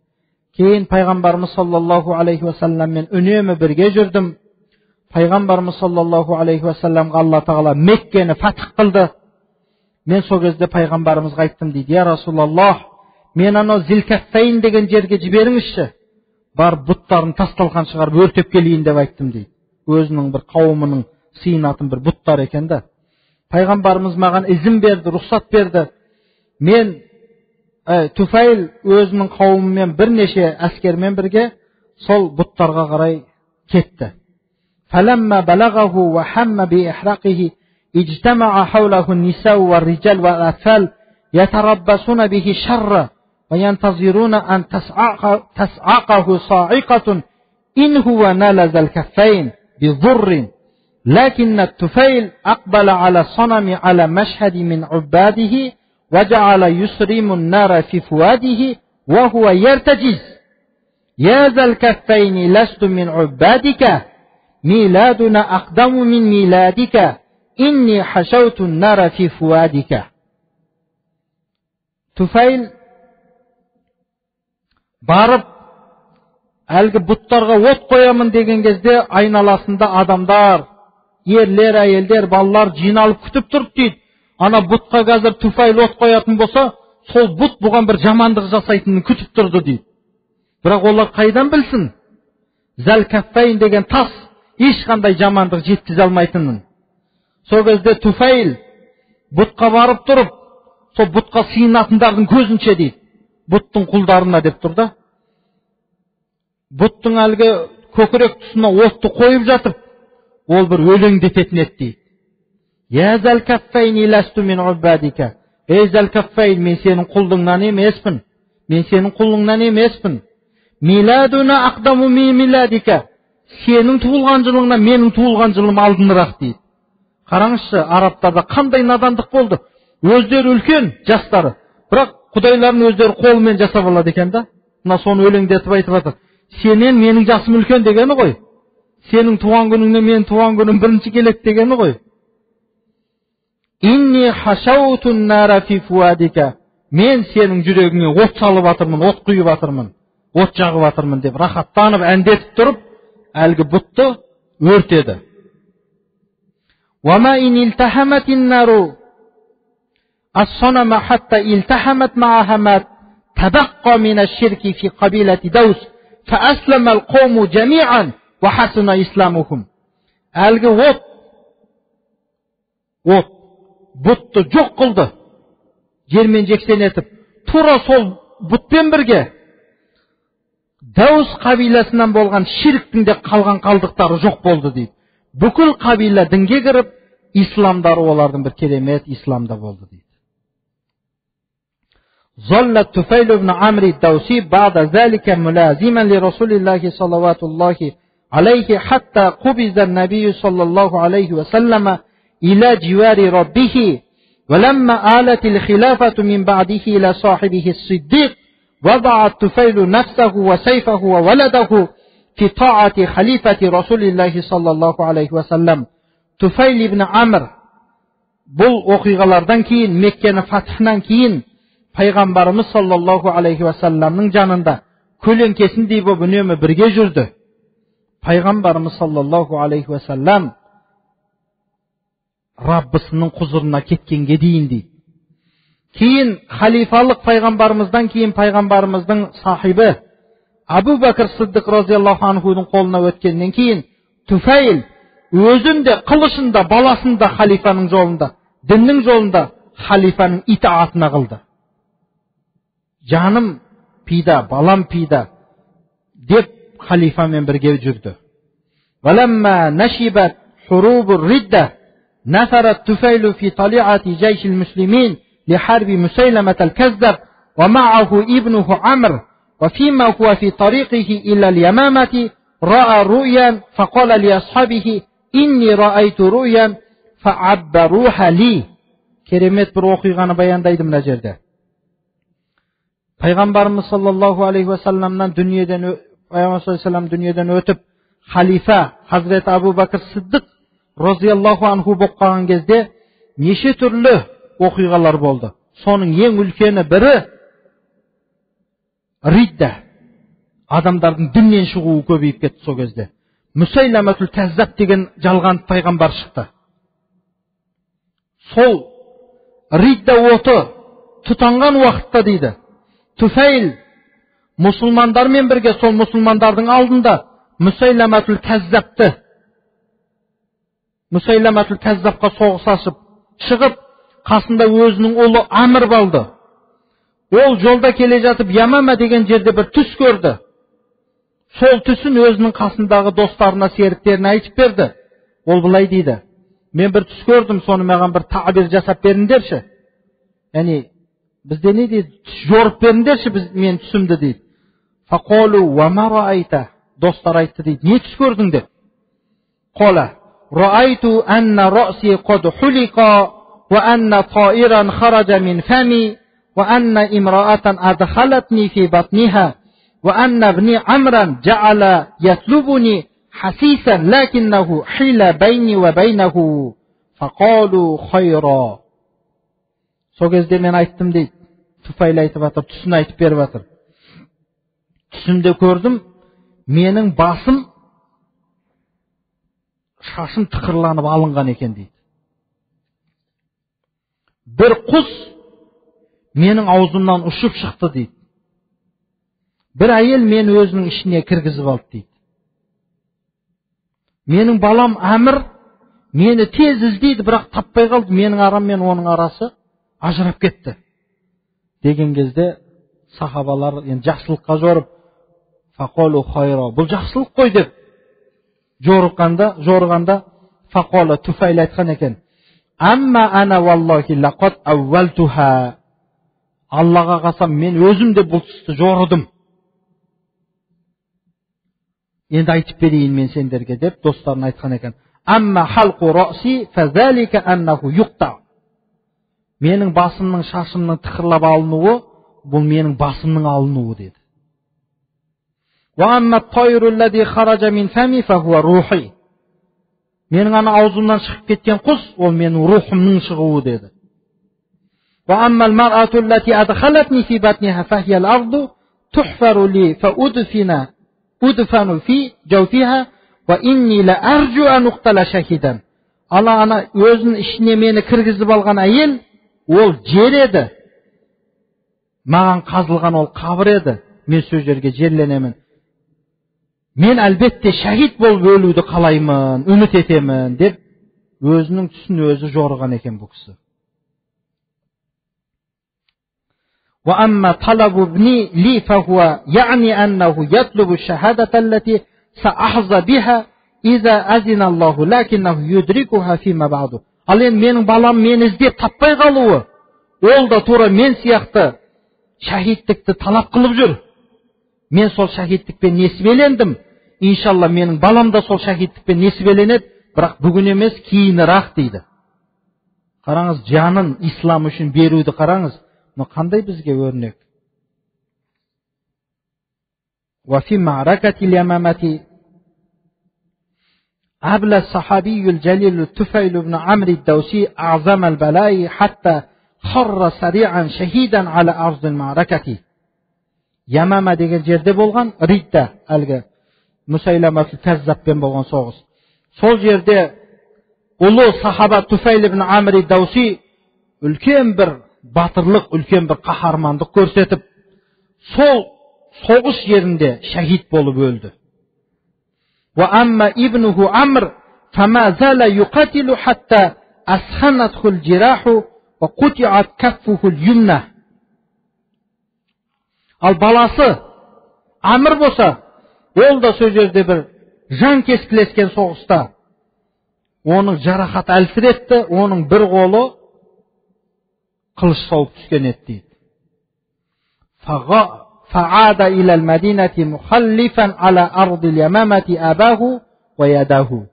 Кейін пайғамбарымыз саллаллаху алейхи ва салламмен үнемі бірге жүрдім. Пайғамбарымыз саллаллаху алейхи ва салламға Алла тағала Меккені фатх қылды. Мен сол кезде пайғамбарымызға айттым дейді, я Расулаллах, мен анау Зилкаффейн деген жерге жіберіңізші, бар бұттарын тасталған шығарып өртеп келейін деп айттым дейді. Өзінің бір қауымының сыйынатын бір бұттар екен да. Пайғамбарымыз маған izin берді, рұқсат берді. Мен Туфайл өзінің қауымымен бірнеше әскермен бірге сол бұттарға қарай кетті. فلما بلغه وحم بإحراقه اجتمع حوله النساء والرجال والأطفال يتربصون به شر وينتظرون أن تسعقه صاعقة إن هو نال ذا الكفين بضر لكن الطفيل أقبل على الصنم على مشهد من عباده وجعل يسرم النار في فؤاده وهو يرتجز يا ذا الكفين لست من عبادك ميلادنا أقدم من ميلادك إني حشوت النار في فؤادك. Туфайл барып әлгі бұттарға от қоямын деген кезде айналасында адамдар, ерлер, әйелдер, балалар жиналып күтіп тұрды дейді. Ана бұтқа қазір Туфайл от қоятын болса, сол бұт бұған бір жамандық жасайтынын күтіп тұрды дейді. Бірақ олар қайдан білсін? Зәл-Каффайн деген тас ешқандай жамандық жеткізе алмайтынын. Сол кезде Туфайл бұтқа барып тұрып, сол бұтқа сыйынатындардың көзінше дейді. Бұттың құлдарына деп тұрды. Бұттың әлгі көкірек тұсына отты қойып жатып, ол бір өлеңдететін еді дейді. Я Зәл-Каффайн ласту мин убадика. Ей Зәл-Каффайн, мен сенің құлыңнан емеспін. Мен сенің құлыңнан емеспін. Миладуна aqdamu min miladika. сенің туылған жылыңнан менің туылған жылым алдынырақ дейді. Қараңызшы, арабтарда қандай надандық болды. Өздері үлкен, жастары. Бірақ құдайларын өздері қолымен жасап алады екен да. Мына соны өлеңдетіп айтып жатыр. Сенен менің жасым үлкен дегені ғой. Сенің туған күніңнен менің туған күнім бірінші келеді дегені ғой. Инни хашаутун нара фи фуадика. Мен сенің жүрегіңе от салып жатырмын, от құйып жатырмын, от жағып жатырмын деп рахаттанып әндетіп тұрып, әлгі бұтты өртеді. Вама ин илтахаматин нару as-sanama hatta iltahamat ma'aha ma tabaqqa min ash-shirki fi qabilati Daws fa aslama al-qawmu jami'an wa hasuna islamuhum. Әлгі от бұтты жоқ қылды. Жермен жексен етіп, тура сол бұтпен бірге Даус қабиласынан болған ширктің де қалған қалдықтары жоқ болды дейді. Бүкіл қабила дінге кіріп, исламдары олардың бір керемет исламда болды дейді. ظل الطفيل بن عمرو الدوسي بعد ذلك ملازما لرسول الله صلى الله عليه حتى قبض النبي صلى الله عليه وسلم إلى جوار ربه ولما آلت الخلافة من بعده إلى صاحبه الصديق وضع الطفيل نفسه وسيفه وولده في طاعة خليفة رسول الله صلى الله عليه وسلم. Туфайл ибн Амр бұл оқиғалардан кейін, Меккені фатхынан кейін, пайғамбарымыз саллаллаху алейхи уассаламның жанында көлеңкесіндей болып үнемі бірге жүрді. Пайғамбарымыз саллаллаху алейхи уассалам Раббысының құзырына кеткенге дейін дейді. Кейін халифалық пайғамбарымыздан кейін пайғамбарымыздың сахибі Абу Бәкір Сиддиқ разияллаху анхудың қолына өткеннен кейін Туфайл өзінде, қылышында, баласында халифаның жолында, діннің жолында халифаның итаатына қылды. Жаным пида, балам пида деп халифамен бірге жүрді. وَلَمَّا نَشِبَتْ حُرُوبُ الرِّدَّةِ نَفَرَ الطُّفَيْلُ فِي طَلِيعَةِ جَيْشِ الْمُسْلِمِينَ لحرب مسيلمة الكذاب ومعه ابنه عمرو وفيما هو في طريقه إلى اليمامة رأى رؤيا فقال لأصحابه إني رأيت رؤيا فعبروها لي. Керемет бір оқиғаны баяндайды мына жерде. Пайғамбарымыз саллаллаху алейхи уассаламнан дүниеден өтіп, халифа Хазірет Абу Бәкір Сиддиқ разияллаху анху болып қалған кезде неше түрлі оқиғалар болды. Соның ең үлкені бірі ридда. Адамдардың діннен шығуы көбейіп кетті сол кезде. Мүсәйләмәтул Кәззаб деген жалған пайғамбар шықты. Сол ридда оты тұтанған уақытта дейді, Туфайл мұсылмандармен бірге сол мұсылмандардың алдында Мүсәйләмәтул Кәззабқа соғыс ашып шығып, қасында өзінің ұлы Амр болды. Ол жолда келе жатып Ямама деген жерде бір түс көрді. Сол түсін өзінің қасындағы достарына, серіктеріне айтып берді. Ол былай дейді: мен бір түс көрдім, соны маған бір табир жасап беріңдерші. Яғни бізде не дейді? Жорып беріңдерші мен түсімді дейді. Фақолу ва ма раайта. Достар айтты дейді: не түс көрдің деп. Қола раайту анна раси қад хулиқа وأن طائرا خرج من فمي وأن امرأة أدخلتني في بطنها وأن ابني عمرا جعل يطلبني حسيسا لكنه حيل بيني وبينه فقالوا خيرا. Сол кезде мен айттым дейді. Туфайл айтып жатыр, түсін айтып беріп жатыр. Түсімде көрдім, менің басым, шашым тықырланып алынған екен дейді. Bir құс менің аузымнан ұшып шықты дейді. Bir әйел мені өзінің ішіне кіргізіп алды дейді. Менің балам Әмір мені тез іздейді, бірақ таппай қалды. Менің арам мен оның арасы ажырап кетті. Деген кезде сахабалар жақсылыққа жорып, фақолу хайра, бұл жақсылық қой деп жорығанда фақола Туфайл айтқан екен: Амма ана валлахи лақад аввалтуха. Аллаға қасам, мен өзім де бұл түсті жорыдым. Енді айтып берейін мен сендерге деп достарына айтқан екен. Амма халқу раси фазалика аннаху юқта. Менің басымның, шашымның тықырлап алынуы, бұл менің басымның алынуы деді. Ва амма тайру аллади хаража мин фами фахуа рухи. Менің ана аузымнан шығып кеткен құс, ол менің рухымның шығуы деді. Ва амма ал-мар'ату аллати адхалатни фи батниха фахия ал-арду тухфару ли удфану фи жауфиха ва инни ла аржу ан уқтала шахидан. Ана өзінің ішіне мені кіргізіп алған әйел, ол жер еді. Маған қазылған ол қабір еді. Мен сол жерге жерленемін. Мен әлбетте шахид болып өлуді қалаймын, үміт етемін деп өзінің түсін өзі жорыған екен бұл кісі. Wa amma talabu ibni li fahuwa yani annahu yatlubu ash-shahadata allati sa'ahza biha idza azina Allah lakinnahu yudrikuha fima ba'du. Ал енді менің балам мені іздеп таппай қалуы, ол да тура мен сияқты шахидтікті талап қылып жүр. Мен сол шахидтікпен несібелендім. Иншалла менің балам да сол шахидтікпен несібеленеді, бірақ бүгін емес, кейінірек дейді. Қараңыз, жанын ислам үшін беруді қараңыз. Но қандай бізге өрнек? Ва фи ма'ракати al-yamamati أبلى الصحابي الجليل الطفيل بن عمرو الدوسي أعظم البلاء حتى خر سريعا شهيدا على أرض المعركة. Ямама деген жерде болған, Ридда, әлгі Мусайламатул Каззабпен болған соғыс. Сол жерде ұлы сахаба Туфайл ибн Амр ад-Дауси үлкен бір батырлық, үлкен бір қаһармандық көрсетіп, сол соғыс жерінде шахид болып өлді. وأما ابنه عمرو فما زال يقاتل حتى أسخنته الجراح وقطعت كفه اليمنى. Ал баласы Амр болса, ол да сол жерде бір жан кескілескен соғыста оның жарақат әлсіретті, оның бір қолы қылыш соғып түскен еді дейді. فعاد إلى المدينة مخلفا على أرض اليمامة أباه ويداه.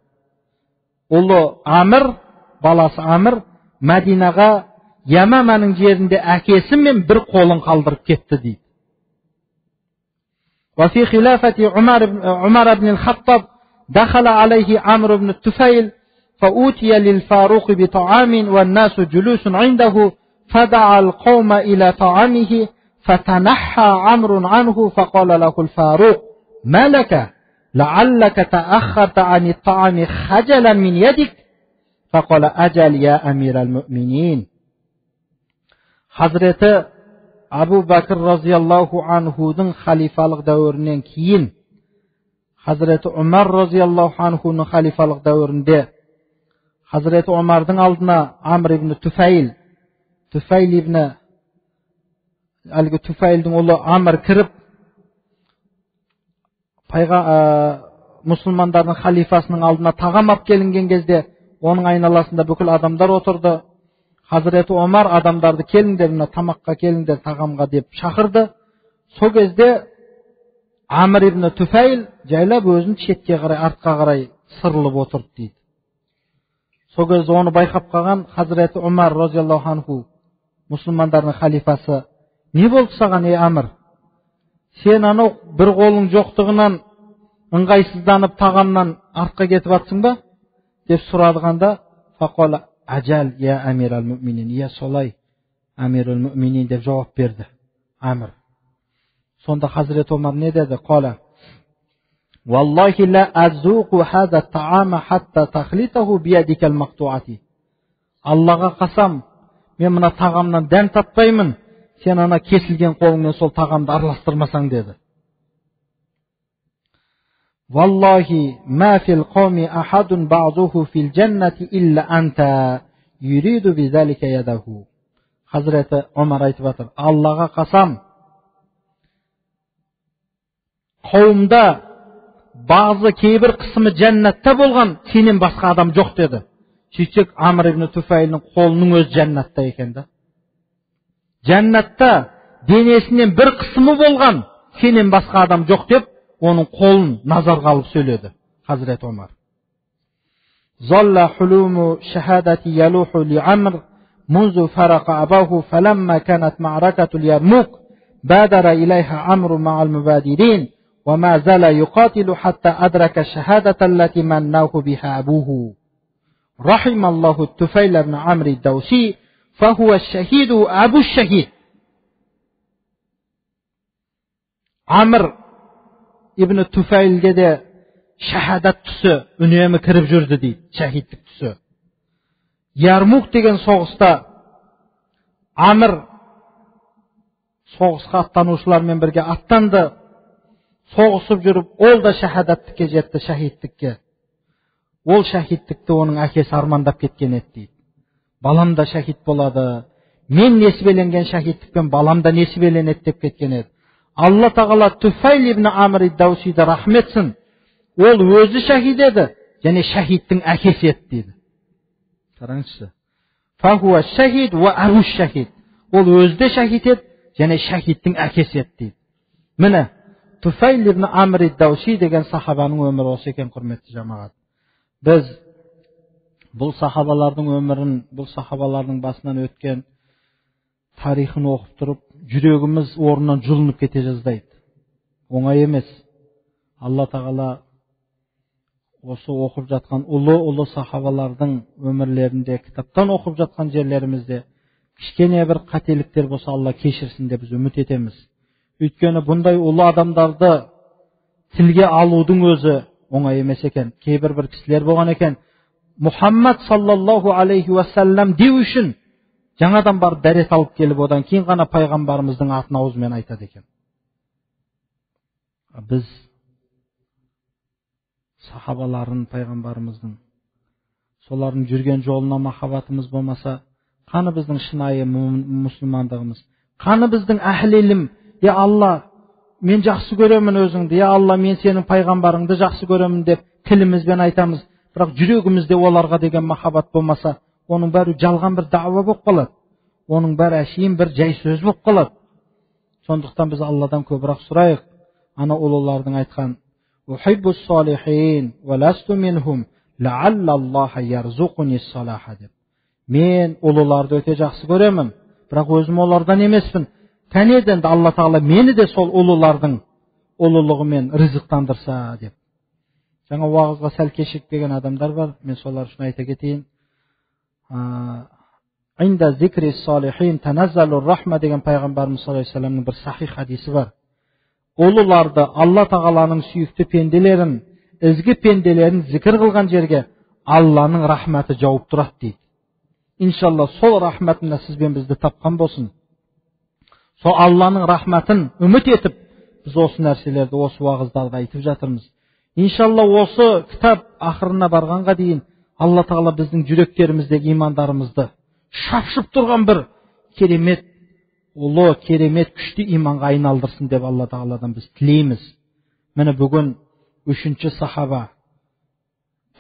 Ұлы Амр, баласы Амр, Мәдинаға Ямаманың жерінде әкесі мен бір қолын қалдырып кетті дейді. وفي خلافة عمر بن الخطاب دخل عليه عمرو بن الطفيل فأوتي للفاروق بطعام والناس جلوس عنده فدعا القوم إلى طعامه فتنحى عمرو عنه فقال له الفاروق ما لك لعلك تأخرت عن الطعام خجلا من يدك فقال أجل يا أمير المؤمنين. Hazreti Abu Bakr raziyallahu anhu'nun xalifалық дәуірінен кейін Hazreti Umar raziyallahu anhu'nun xalifалық дәуірінде Hazreti Umar'dың алдына Amr ibn Tufayl ibn әлгі Туфайлдың ұлы Амр кіріп, мұсылмандардың халифасының алдына тағам алып келінген кезде, оның айналасында бүкіл адамдар отырды. Хазіреті Омар адамдарды келіңдер, мына тамаққа келіңдер, тағамға деп шақырды. Сол кезде Амр ибн Туфайл жайлап өзін шетке қарай, артқа қарай сырылып отырды дейді. Сол кезде оны байқап қалған Хазіреті Омар разияллаху анху, мұсылмандардың халифасы: не болды саған, Амр? Сен анау бір қолың жоқтығынан ыңғайсызданып тағамнан артқа кетіп атсың ба? деп сұрадығанда, фақала ажал я амир ал-муъминин, я солай амир ал-муъминин деп жауап берді Амр. Сонда Хазірет Омар не деді? Қала валлахи ла азуқу хаза таама хатта тахлитаху биядикал мақтуати. Аллаға қасам, мен мына тағамнан дәм татпаймын, сен ана кесілген қолыңмен сол тағамды араластырмасаң деді. Валлахи ма фил қауми ахадун бa'духу фил джаннати илля анта юриду бизалика ядаху. Хазіреті Омар айтып жатыр: Аллаға қасам, қауымда бағзы кейбір қысымы жәннатта болған, сенен басқа адам жоқ деді. Сөйтсек Амр ибн Туфайлдың қолының өз жәннатта екен да. Жәннатта денесінен бір қысымы болған, сенен басқа адам жоқ деп onun қолын назарға алып сөйледі Hazret Omar. Zalla hulumu shahadati yaluhu li Amr منذ فرق أباه فلما كانت معركة اليرموك بادر إليها عمرو مع المبادرين وما زال يقاتل حتى أدرك الشهادة التي مناه بها أبوه رحم الله الطفيل بن عمرو الدوسي فهو الشهيد أبو الشهيد. Amr ibn Tufayl'ge de şahadat tusu үнемі kirib жүрді дейді, şahidlik tusu. Yarmuk деген соғыста Amr соғысқа аттанушылармен бірге аттанды. Соғысып жүріп, ол да шахадаттықке жетті, шахидтікке. Ол шахидтікті оның әкесі армандап кеткен еді дейді. Балам да шахид болады. Мен несібеленген шахидтікпен балам да несібеленеді деп кеткен еді. Алла тағала Туфайл ибн Амр ид-Даусиді рахметсін. Ол өзі шахид еді, және шахидтің әкесі еді дейді. Қараңызшы. Фахуа шахид ва абу шахид. Ол өзі де шахид еді, және шахидтің әкесі еді дейді. Міне, Туфайл ибн Амр ид-Дауси деген сахабаның өмірі осы екен, құрметті жамағат. Біз бұл сахабалардың өмірін, бұл сахабалардың басынан өткен тарихын оқып тұрып, жүрегіміз орнынан жұлынып кете жаздайды. Оңай емес. Алла тағала осы оқып жатқан ұлы сахабалардың өмірлерінде, кітаптан оқып жатқан жерлерімізде кішкене бір қателіктер болса Алла кешірсін деп біз үміт етеміз. Өйткені бұндай ұлы адамдарды тілге алудың өзі оңай емес екен. Кейбір бір кісілер болған екен, Мұхаммад саллаллаху алейхи уассалам деу үшін жаңадан барып дәрет алып келіп, одан кейін ғана пайғамбарымыздың атын аузымен айтады екен. Біз сахабаларын, пайғамбарымыздың, солардың жүрген жолына махаббатымыз болмаса, қаны біздің шынайы мұсылмандығымыз, қаны біздің әхлелім, я Алла, мен жақсы көремін өзіңді, я Алла, мен сенің пайғамбарыңды жақсы көремін деп тілімізбен айтамыз, бірақ жүрегімізде оларға деген махаббат болмаса, оның бәрі жалған бір дауа болып қалады. Оның бәрі әшейін бір жай сөз болып қалады. Сондықтан біз Алладан көбірек сұрайық. Ана ұлылардың айтқан: "Ухиббус салихин ва ласту минхум лааллаллаха ярзуқуни салаха" деп. Мен ұлыларды өте жақсы көремін, бірақ өзім олардан емеспін. Кәнеден де Алла тағала мені де сол ұлылардың ұлылығымен ризықтандырса деп. Жаңа уағызға сәл кешікпеген адамдар бар, мен солар үшін айта кетейін. Инда зикри салихин таназзалур рахма деген пайғамбарымыз саллаллаху алейхи вассаламның бір сахих хадисі бар. Ұлыларды, Алла тағаланың сүйікті пенделерін, ізгі пенделерін зікір қылған жерге Алланың рахматы жауып тұрады дейді. Иншалла сол рахматында сізбен бізді тапқан болсын. Сол Алланың рахматын үміт етіп, біз осы нәрселерді, осы уағыздарды айтып жатырмыз. Иншалла осы кітап ақырына барғанға дейін Алла тағала біздің жүректеріміздегі имандарымызды шапшып тұрған бір керемет, ұлы, керемет, күшті иманға айналдырсын деп Алла тағаладан біз тілейміз. Міне бүгін 3-ші сахаба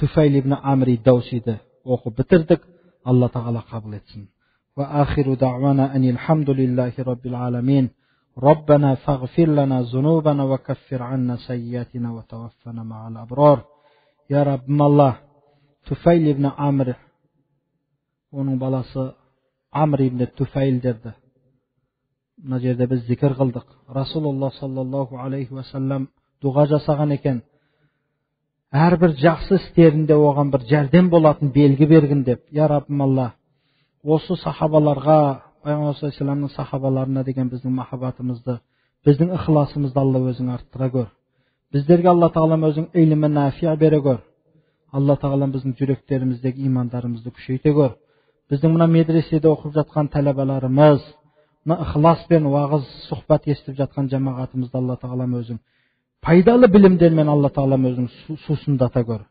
Туфайл ибн Амр ид-Даусиді оқып бітірдік. Алла тағала қабыл етсін. Ва ахиру дa'вана анил хамдулиллахи раббил аламин. Rabbana faghfir lana zunubana wa kaffir anna sayyiatina wa tawaffana ma'al abrar. Ya Rabbim Allah, Tufayl ibn Amr, оның баласы Amr ibn Tufayl деді. Мына жерде біз зикір қылдық. Расулуллах саллаллаху алейхи ва саллам дуға жасаған екен. Әрбір жақсы істерінде оған бір жәрдем болатын белгі бергін деп. Я Rabbim Allah, осы сахабаларға, Пайғамбар саллаллаху алейхи ва салламның сахабаларына деген біздің махаббатымызды, біздің ықыласымызды Алла өзің арттыра көр. Біздерге Алла тағалам өзің илмі нафия бере көр. Алла тағалам біздің жүректеріміздегі имандарымызды күшейте көр. Біздің мына медреседе оқып жатқан талабаларымыз, мына ықыласпен уағыз, сұхбат естіп жатқан жамағатымызды Алла тағалам өзің пайдалы білімдермен Алла тағалам өзің сусындата көр.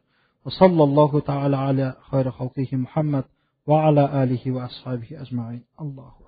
Саллаллаху тағала аля хайры халқихи Мұхаммад ва аля алихи ва асхабихи ажмаин. Аллаху